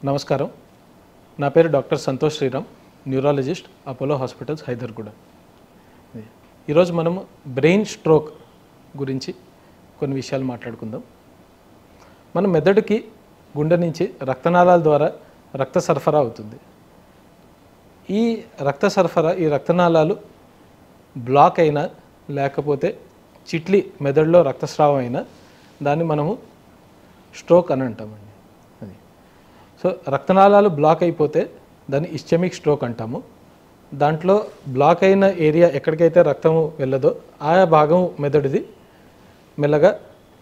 నమస్కారం, నా పేరు doctor Santosh Sriram, neurologist, Apollo hospitals, Hyderguda. ఈరోజు మనము బ్రెయిన్ స్ట్రోక్ గురించి కొన్ని విషయాలు మాట్లాడుకుందాం. మన మెదడుకి గుండె నుంచి రక్తనాళాల ద్వారా రక్త సరఫరా అవుతుంది. ఈ రక్త సరఫరా, ఈ రక్తనాళాలు బ్లాక్ అయినా లేకపోతే చిట్లి మెదడులో రక్తస్రావం అయినా దాన్ని మనము స్ట్రోక్ అని అంటామండి. అది సో రక్తనాళాలు బ్లాక్ అయిపోతే దాన్ని ఇస్చెమిక్ స్ట్రోక్ అంటాము. దాంట్లో బ్లాక్ అయిన ఏరియా ఎక్కడికైతే రక్తము వెళ్ళదో ఆయా భాగం మెదడుది మెల్లగా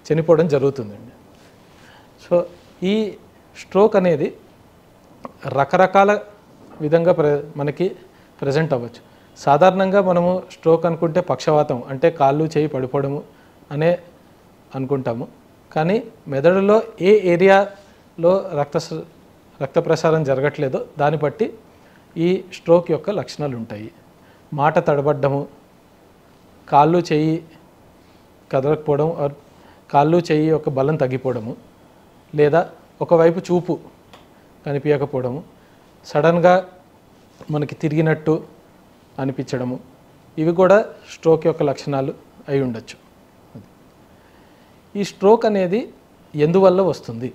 చనిపోవడం జరుగుతుందండి. సో ఈ స్ట్రోక్ అనేది రకరకాల విధంగా మనకి ప్రజెంట్ అవ్వచ్చు. సాధారణంగా మనము స్ట్రోక్ అనుకుంటే పక్షవాతం అంటే కాళ్ళు చేయి పడిపోవడము అనే అనుకుంటాము. కానీ మెదడులో ఏ ఏరియాలో రక్త ప్రసారం జరగట్లేదో దాన్ని బట్టి ఈ స్ట్రోక్ యొక్క లక్షణాలు ఉంటాయి. మాట తడబడ్డము, కాళ్ళు చేయి కదలకపోవడం, కాళ్ళు చేయి యొక్క బలం తగ్గిపోవడము, లేదా ఒకవైపు చూపు కనిపించకపోవడము, సడన్గా మనకి తిరిగినట్టు అనిపించడము, ఇవి కూడా స్ట్రోక్ యొక్క లక్షణాలు అయి ఉండొచ్చు. ఈ స్ట్రోక్ అనేది ఎందువల్ల వస్తుంది?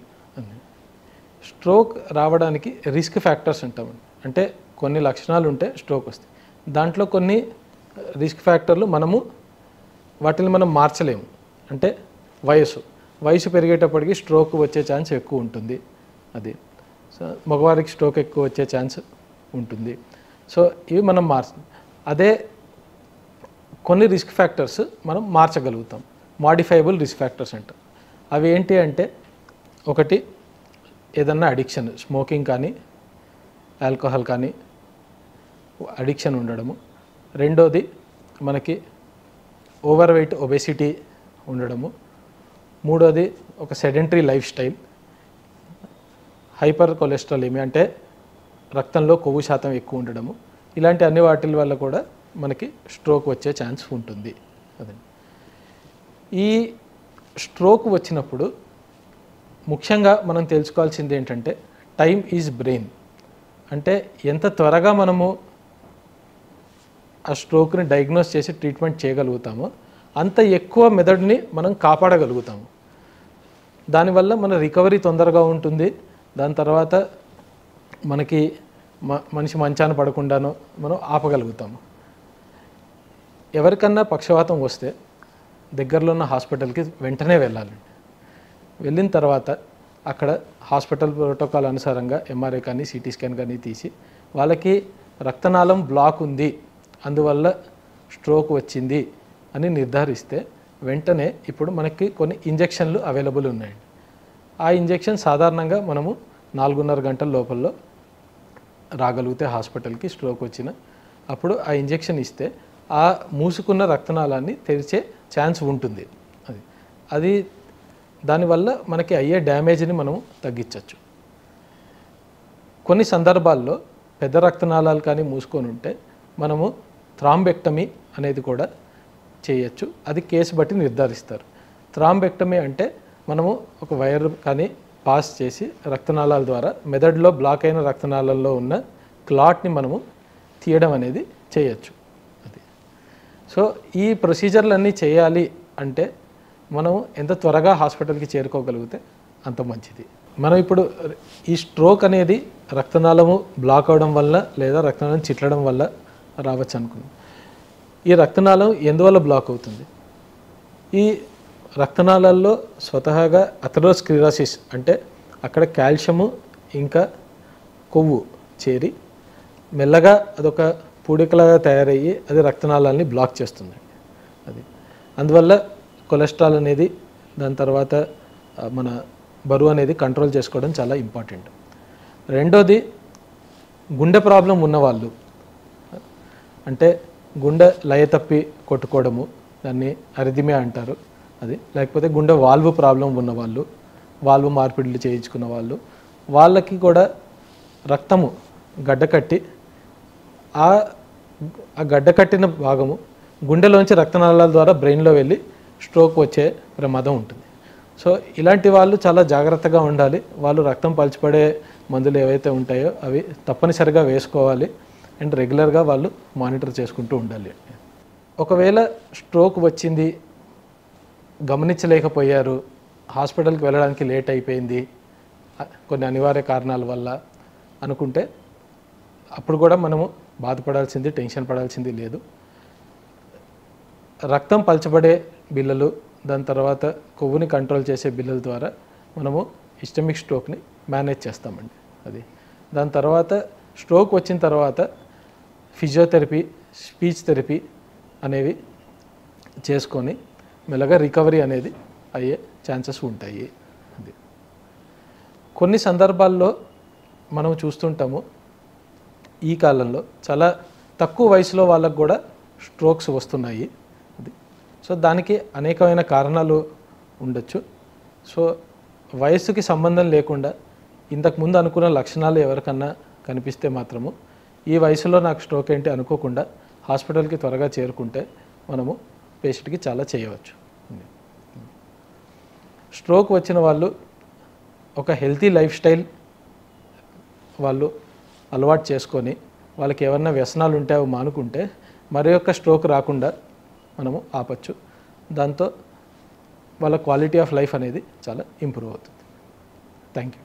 స్ట్రోక్ రావడానికి రిస్క్ ఫ్యాక్టర్స్ అంటామండి. అంటే కొన్ని లక్షణాలు ఉంటే స్ట్రోక్ వస్తాయి. దాంట్లో కొన్ని రిస్క్ ఫ్యాక్టర్లు వాటిని మనం మార్చలేము. అంటే వయసు పెరిగేటప్పటికి స్ట్రోక్ వచ్చే ఛాన్స్ ఎక్కువ ఉంటుంది. అది సో మగవారికి స్ట్రోక్ ఎక్కువ వచ్చే ఛాన్స్ ఉంటుంది. సో ఇవి మనం అదే కొన్ని రిస్క్ ఫ్యాక్టర్స్ మనం మార్చగలుగుతాం. మాడిఫైబుల్ రిస్క్ ఫ్యాక్టర్స్ అంటాం. అవి ఏంటి అంటే, ఒకటి ఏదన్నా అడిక్షన్, స్మోకింగ్ కానీ ఆల్కహాల్ కానీ అడిక్షన్ ఉండడము. రెండోది మనకి ఓవర్ వెయిట్, ఒబెసిటీ ఉండడము. మూడోది ఒక సెడెంటరీ లైఫ్ స్టైల్, హైపర్ కొలెస్ట్రాలేమి అంటే రక్తంలో కొవ్వు శాతం ఎక్కువ ఉండడము. ఇలాంటి అన్ని వాటి వల్ల కూడా మనకి స్ట్రోక్ వచ్చే ఛాన్స్ ఉంటుంది. అదండి. ఈ స్ట్రోక్ వచ్చినప్పుడు ముఖ్యంగా మనం తెలుసుకోవాల్సింది ఏంటంటే, టైమ్ ఈజ్ బ్రెయిన్. అంటే ఎంత త్వరగా మనము ఆ స్ట్రోక్ని డయాగ్నోస్ చేసి ట్రీట్మెంట్ చేయగలుగుతామో అంత ఎక్కువ మెదడుని మనం కాపాడగలుగుతాము. దానివల్ల మన రికవరీ తొందరగా ఉంటుంది. దాని తర్వాత మనకి మనిషి మంచాన పడకుండానో మనం ఆపగలుగుతాము. ఎవరికన్నా పక్షవాతం వస్తే దగ్గరలో ఉన్న హాస్పిటల్కి వెంటనే వెళ్ళాలి. వెళ్ళిన తర్వాత అక్కడ హాస్పిటల్ ప్రోటోకాల్ అనుసారంగా ఎంఆర్ఐ కానీ సిటీ స్కాన్ కానీ తీసి వాళ్ళకి రక్తనాళం బ్లాక్ ఉంది, అందువల్ల స్ట్రోక్ వచ్చింది అని నిర్ధారిస్తే వెంటనే ఇప్పుడు మనకి కొన్ని ఇంజెక్షన్లు అవైలబుల్ ఉన్నాయండి. ఆ ఇంజెక్షన్ సాధారణంగా మనము 4.5 గంటల లోపల రాగలిగితే హాస్పిటల్కి స్ట్రోక్ వచ్చిన అప్పుడు ఆ ఇంజెక్షన్ ఇస్తే ఆ మూసుకున్న రక్తనాళాన్ని తెరిచే ఛాన్స్ ఉంటుంది. అది దానివల్ల మనకి అయ్యే డ్యామేజ్ని మనం తగ్గించవచ్చు. కొన్ని సందర్భాల్లో పెద్ద రక్తనాళాలు కానీ మూసుకొని ఉంటే మనము థ్రాంబెక్టమీ అనేది కూడా చేయొచ్చు. అది కేసు బట్టి నిర్ధారిస్తారు. థ్రాంబెక్టమీ అంటే మనము ఒక వైర్ కానీ పాస్ చేసి రక్తనాళాల ద్వారా మెదడులో బ్లాక్ అయిన రక్తనాళాల్లో ఉన్న క్లాట్ని మనము తీయడం అనేది చేయొచ్చు. అది సో ఈ ప్రొసీజర్లన్నీ చేయాలి అంటే మనం ఎంత త్వరగా హాస్పిటల్కి చేరుకోగలిగితే అంత మంచిది. మనం ఇప్పుడు ఈ స్ట్రోక్ అనేది రక్తనాళము బ్లాక్ అవడం వల్ల లేదా రక్తనాళం చిట్లడం వల్ల రావచ్చు అనుకున్నాం. ఈ రక్తనాళం ఎందువల్ల బ్లాక్ అవుతుంది? ఈ రక్తనాళాల్లో స్వతహాగా అథెరోస్క్లెరోసిస్ అంటే అక్కడ కాల్షియము ఇంకా కొవ్వు చేరి మెల్లగా అదొక పూడికలాగా తయారయ్యి అది రక్తనాళాలని బ్లాక్ చేస్తుంది. అది అందువల్ల కొలెస్ట్రాల్ అనేది, దాని తర్వాత మన బరువు అనేది కంట్రోల్ చేసుకోవడం చాలా ఇంపార్టెంట్. రెండోది గుండె ప్రాబ్లం ఉన్నవాళ్ళు, అంటే గుండె లయ తప్పి కొట్టుకోవడము, దాన్ని అరిథిమియా అంటారు. అది లేకపోతే గుండె వాల్వ్ ప్రాబ్లం ఉన్నవాళ్ళు, వాల్వ్ మార్పిడులు చేయించుకున్న వాళ్ళకి కూడా రక్తము గడ్డకట్టి ఆ గడ్డకట్టిన భాగము గుండెలోంచి రక్తనాళాల ద్వారా బ్రెయిన్లో వెళ్ళి స్ట్రోక్ వచ్చే ప్రమాదం ఉంటుంది. సో ఇలాంటి వాళ్ళు చాలా జాగ్రత్తగా ఉండాలి. వాళ్ళు రక్తం పలచబడే మందులు ఏవైతే ఉంటాయో అవి తప్పనిసరిగా వేసుకోవాలి. అండ్ రెగ్యులర్గా వాళ్ళు మానిటర్ చేసుకుంటూ ఉండాలి. ఒకవేళ స్ట్రోక్ వచ్చింది, గమనించలేకపోయారు, హాస్పిటల్కి వెళ్ళడానికి లేట్ అయిపోయింది కొన్ని అనివార్య కారణాల వల్ల అనుకుంటే అప్పుడు కూడా మనము బాధపడాల్సింది, టెన్షన్ పడాల్సింది లేదు. రక్తం పలచబడే బిళ్ళలు, దాని తర్వాత కొవ్వుని కంట్రోల్ చేసే బిళ్ళల ద్వారా మనము ఇస్టమిక్ స్ట్రోక్ని మేనేజ్ చేస్తామండి. అది దాని తర్వాత స్ట్రోక్ వచ్చిన తర్వాత ఫిజియోథెరపీ, స్పీచ్ థెరపీ అనేవి చేసుకొని మెల్లగా రికవరీ అనేది అయ్యే ఛాన్సెస్ ఉంటాయి. అది కొన్ని సందర్భాల్లో మనం చూస్తుంటాము ఈ కాలంలో చాలా తక్కువ వయసులో వాళ్ళకు కూడా స్ట్రోక్స్ వస్తున్నాయి. అది సో దానికి అనేకమైన కారణాలు ఉండొచ్చు. సో వయస్సుకి సంబంధం లేకుండా ఇంతకుముందు అనుకున్న లక్షణాలు ఎవరికన్నా కనిపిస్తే మాత్రము ఈ వయసులో నాకు స్ట్రోక్ ఏంటి అనుకోకుండా హాస్పిటల్కి త్వరగా చేరుకుంటే మనము పేషెంట్కి చాలా చేయవచ్చు. స్ట్రోక్ వచ్చిన వాళ్ళు ఒక హెల్తీ లైఫ్ స్టైల్ వాళ్ళు అలవాటు చేసుకొని వాళ్ళకి ఏమన్నా వ్యసనాలు ఉంటే అవి మానుకుంటే మరి యొక్క స్ట్రోక్ రాకుండా మనము ఆపచ్చు. దాంతో వాళ్ళ క్వాలిటీ ఆఫ్ లైఫ్ అనేది చాలా ఇంప్రూవ్ అవుతుంది. Thank you.